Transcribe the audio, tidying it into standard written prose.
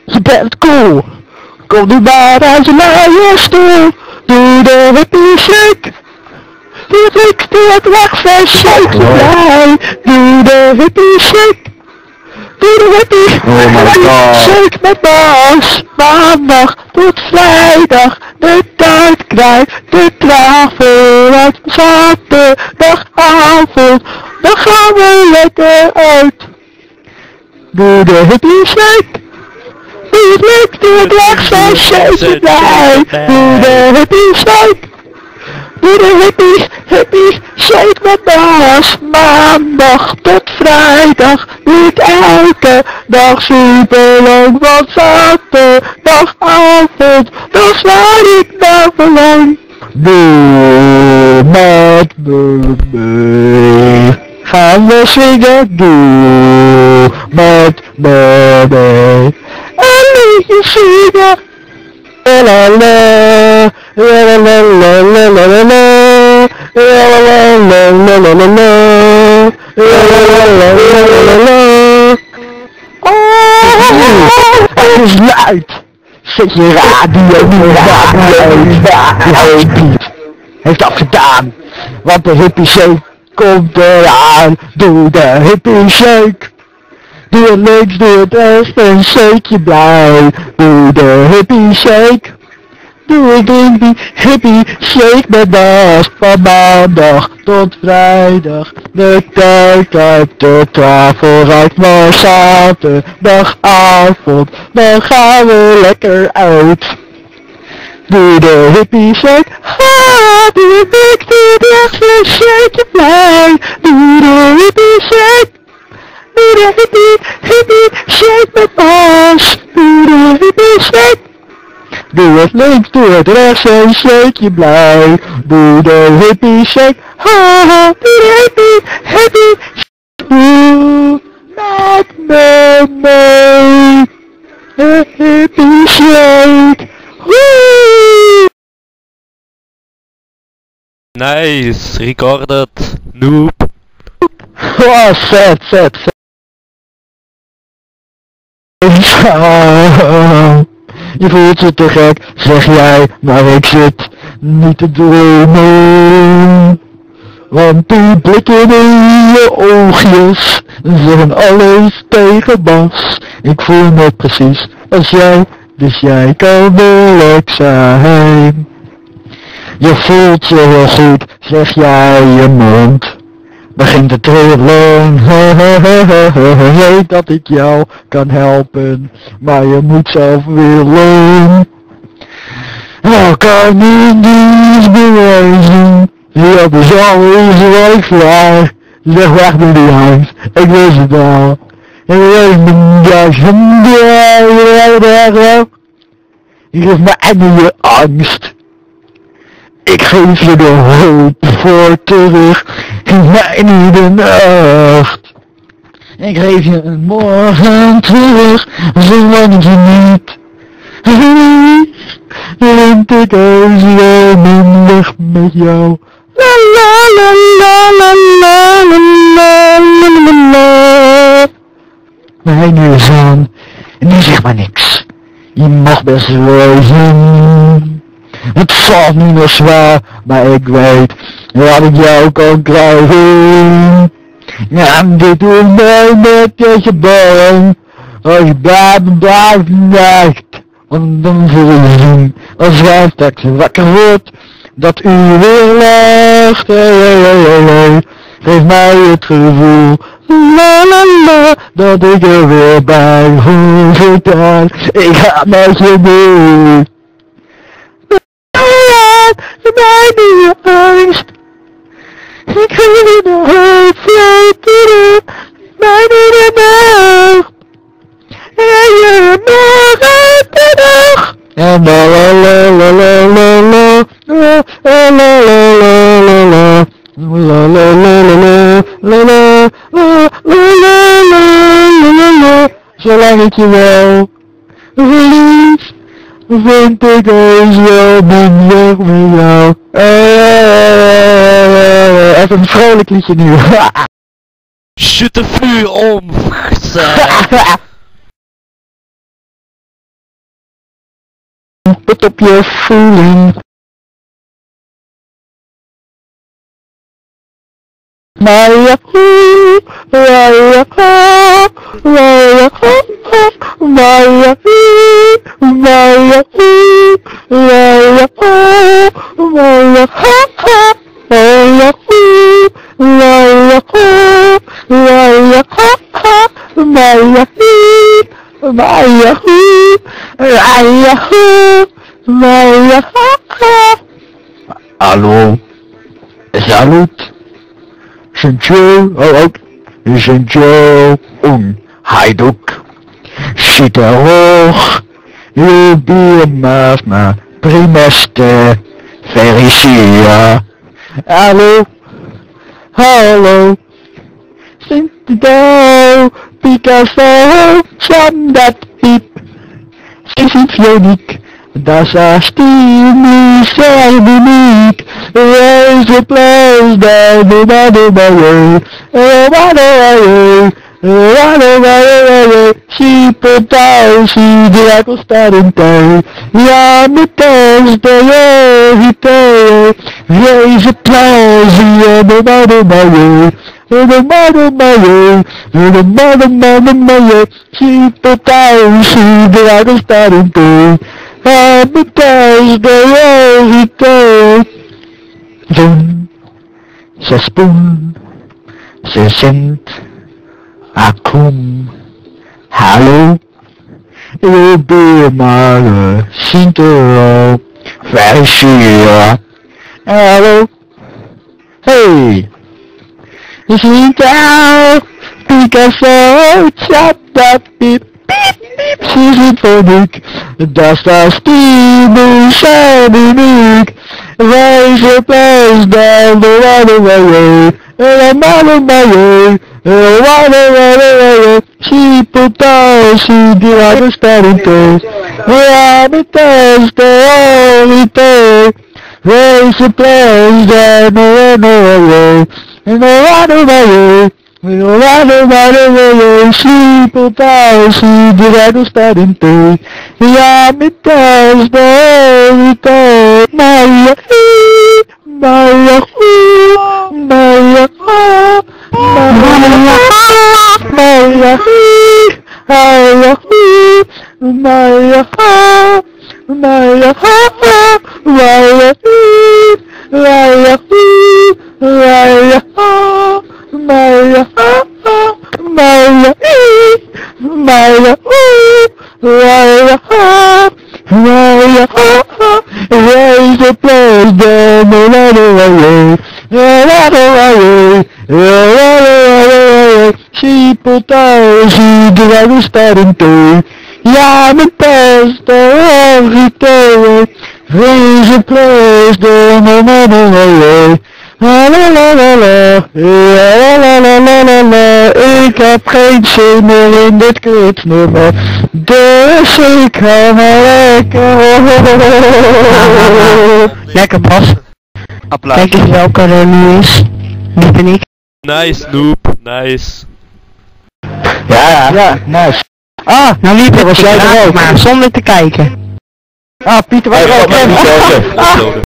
Je bent cool. Kom nu maar uit je luie stoel. Doe de hippie shake. Doe het niks, doe het weg, shake je blij. Doe de hippie shake. Doe de hippie shake met Bas. Maandag tot vrijdag. De tijd krijgt de traag vooruit. Zaterdagavond. Dan gaan we lekker uit. Doe de hippie shake. Doe het niks, doe het weg, shake je blij. Doe de hippie shake. Doe de hippie shake met Bas. Maandag tot vrijdag. Niet elke dag super lang. Want zaterdagavond. Dan zwaai ik naar verlang. Doe met me mee. Gaan we zingen. Doe met me mee. En liedje zingen. La la la la la la la la la la. Het is luid. Zet je radio nu uit. Heeft afgedaan. Want de hippie shake komt eraan. Doe de hippie shake. Doe het links, doe het rechts en shake je blij. Doe de hippie shake. Doe het hippie shake met Bas. Van maandag tot vrijdag. De tijd uit de tafel rijdt maar zaterdagavond. Dan gaan we lekker uit. Doe de hippie shake. Ha, doe het links, doe het rechts en shake je blij. Doe de hippie shake. Doe de hippie shake met Bas. Doe de hippie shake. Doe het links, doe het rechts en shake je blij. Doe de hippie shake. Ha ha, doe de hippie doe met me mee. De hippie shake. Woe! Nice, recorded, noob. Oh, zet. Je voelt je te gek, zeg jij, maar ik zit niet te dromen. Want die blikken in je oogjes zeggen alles tegen Bas. Ik voel me precies als jij, dus jij kan leuk zijn. Je voelt je heel goed, zeg jij, je mond begint te trillen. Je weet dat ik jou kan helpen, maar je moet zelf willen. Nou kan je niets bewijzen. Je is alles wat ik vraag. Zeg weg met die angst, ik wist het al. Ik weet mijn duizend. Je geeft me eindelijk je angst. Ik geef je de hoop voor terug. Geef mij niet de nacht. Ik geef je een morgen terug, zolang je niet. Want ik huis wel minder met jou. La la la la la la la la la. Maar nu is aan. En nu zeg maar niks. Je mag best wezen. Het valt nu nog zwaar, maar ik weet wat ik jou kan krijgen. Ja, dit doet mij net als je bang. Als je blijft nacht. Want dan zul je zien, als jij straks wakker wordt, dat u weer lacht. Hey. Geef mij het gevoel, la la la, dat ik er weer bij hoor vertellen. Ik ga met je mee. Mij niet je angst. Ik geef je de hoop voor mij niet de nacht. En je morgen de dag. En la la la la la la la la la la la la la la. Zolang ik je wel verlies, vind ik heus wel minder met jou. Even een vrolijk liedje nu. Shoot de vuur om. Wat op je voeling. Maya, Maya, Maya, Maya, Maya, Maya, Maya, Hallo, salut, Joe, Joe, Hajduk, zit er hoog, je biermaas maar primeste, Felicia. Hallo, hallo, Sint-Do, Picasso, Sandat Piep, Symphoniek, das ist die Musik, Raise place down, she put down, she did acostar en toe, ja, met thuis, de jeugd, raise place, ja, de mother, she put down, she did acostar en toe, ja, met thuis, de jeugd, zo'n, ze spoen, ze zingt, akum, hallo, je buurman, Sint-Euro, Felicia, hallo, hey, Sint-Euro, Picasso, Sandat Piep, Symphoniek, das ist die Musik, Raise place down, she put down, she did acostar en toe, ja, met thuis, de jeugd, raise place down, she put down, she did acostar en toe, ja, met thuis, de jeugd, Maya, Maya, Maya, Maya, Maya, Maya, Maya, raise the place down, she put down, she did acostar en toe, ja, met thuis, de jeugd, raise the place down, ik heb geen zin meer in dit kutsnummer, dus ik ga maar lekker. Lekker Bas. Applaus. Kijk eens welke er nu is. Niet en ik. Nice, noob, nice. Ja, nice. Ah, nou Pieter, was jij er ook? Maar zonder te kijken. Ah, Pieter was er ook.